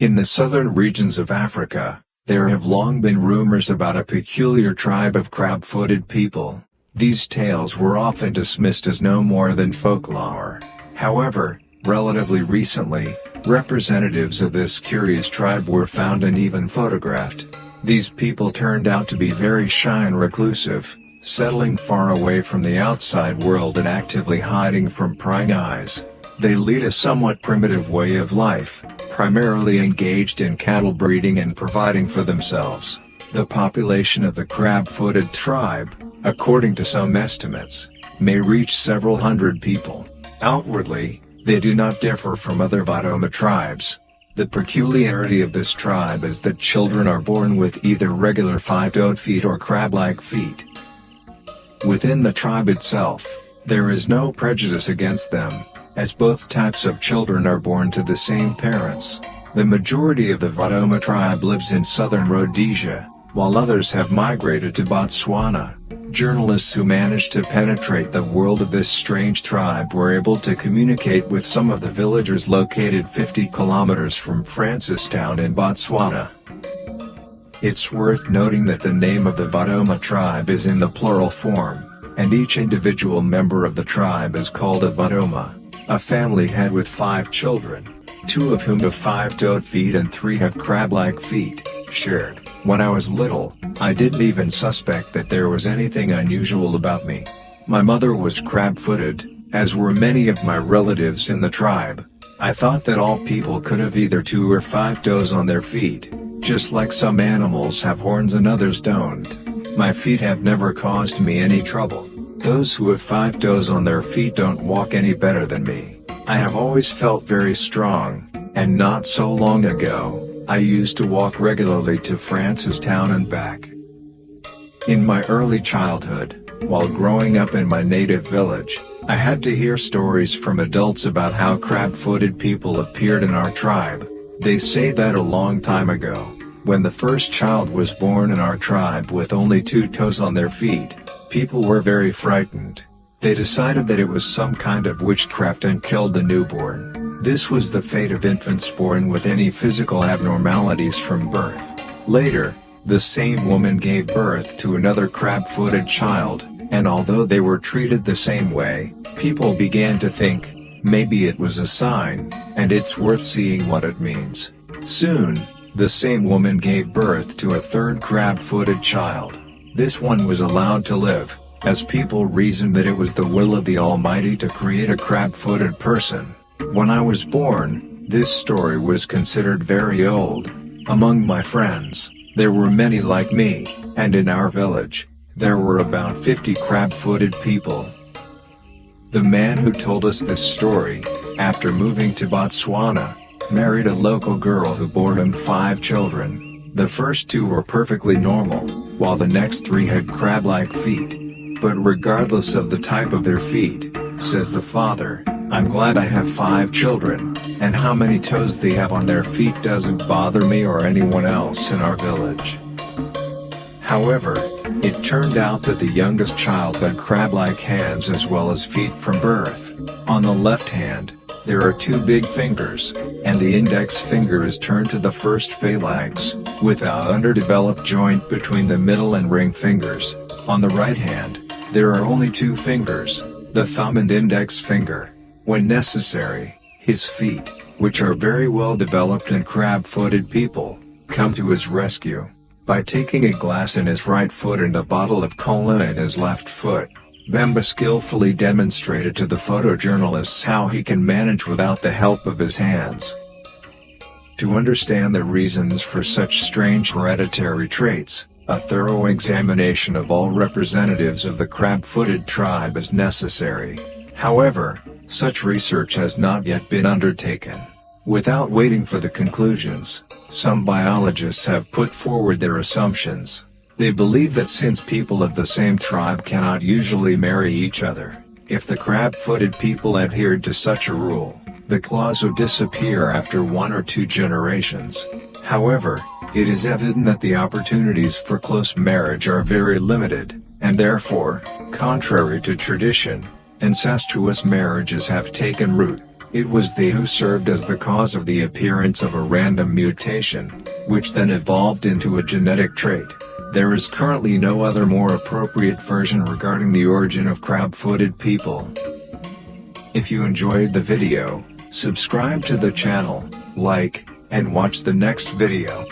In the southern regions of Africa, there have long been rumors about a peculiar tribe of crab-footed people. These tales were often dismissed as no more than folklore. However, relatively recently, representatives of this curious tribe were found and even photographed. These people turned out to be very shy and reclusive, settling far away from the outside world and actively hiding from prying eyes. They lead a somewhat primitive way of life, primarily engaged in cattle breeding and providing for themselves. The population of the crab-footed tribe, according to some estimates, may reach several hundred people. Outwardly, they do not differ from other Vodoma tribes. The peculiarity of this tribe is that children are born with either regular five-toed feet or crab-like feet. Within the tribe itself, there is no prejudice against them, as both types of children are born to the same parents. The majority of the Vodoma tribe lives in southern Rhodesia, while others have migrated to Botswana. Journalists who managed to penetrate the world of this strange tribe were able to communicate with some of the villagers located 50 kilometers from Francistown in Botswana. It's worth noting that the name of the Vodoma tribe is in the plural form, and each individual member of the tribe is called a Vodoma. A family had with 5 children, 2 of whom have five-toed feet and 3 have crab-like feet, shared. When I was little, I didn't even suspect that there was anything unusual about me. My mother was crab-footed, as were many of my relatives in the tribe. I thought that all people could have either 2 or 5 toes on their feet, just like some animals have horns and others don't. My feet have never caused me any trouble. Those who have 5 toes on their feet don't walk any better than me. I have always felt very strong, and not so long ago, I used to walk regularly to Francistown and back. In my early childhood, while growing up in my native village, I had to hear stories from adults about how crab-footed people appeared in our tribe. They say that a long time ago, when the first child was born in our tribe with only 2 toes on their feet, people were very frightened. They decided that it was some kind of witchcraft and killed the newborn. This was the fate of infants born with any physical abnormalities from birth. Later, the same woman gave birth to another crab-footed child, and although they were treated the same way, people began to think, maybe it was a sign, and it's worth seeing what it means. Soon, the same woman gave birth to a third crab-footed child. This one was allowed to live, as people reasoned that it was the will of the Almighty to create a crab-footed person. When I was born, this story was considered very old. Among my friends, there were many like me, and in our village, there were about 50 crab-footed people. The man who told us this story, after moving to Botswana, married a local girl who bore him 5 children. The first 2 were perfectly normal, while the next 3 had crab-like feet. But regardless of the type of their feet, says the father, I'm glad I have 5 children, and how many toes they have on their feet doesn't bother me or anyone else in our village. However, it turned out that the youngest child had crab-like hands as well as feet from birth. On the left hand, there are 2 big fingers, and the index finger is turned to the first phalanx, with an underdeveloped joint between the middle and ring fingers. On the right hand, there are only 2 fingers, the thumb and index finger. When necessary, his feet, which are very well developed in crab-footed people, come to his rescue. By taking a glass in his right foot and a bottle of cola in his left foot, Bemba skillfully demonstrated to the photojournalists how he can manage without the help of his hands. To understand the reasons for such strange hereditary traits, a thorough examination of all representatives of the crab-footed tribe is necessary. However, such research has not yet been undertaken. Without waiting for the conclusions, some biologists have put forward their assumptions. They believe that since people of the same tribe cannot usually marry each other, if the crab-footed people adhered to such a rule, the clause would disappear after 1 or 2 generations. However, it is evident that the opportunities for close marriage are very limited, and therefore, contrary to tradition, incestuous marriages have taken root. It was they who served as the cause of the appearance of a random mutation, which then evolved into a genetic trait. There is currently no other more appropriate version regarding the origin of crab-footed people. If you enjoyed the video, subscribe to the channel, like, and watch the next video.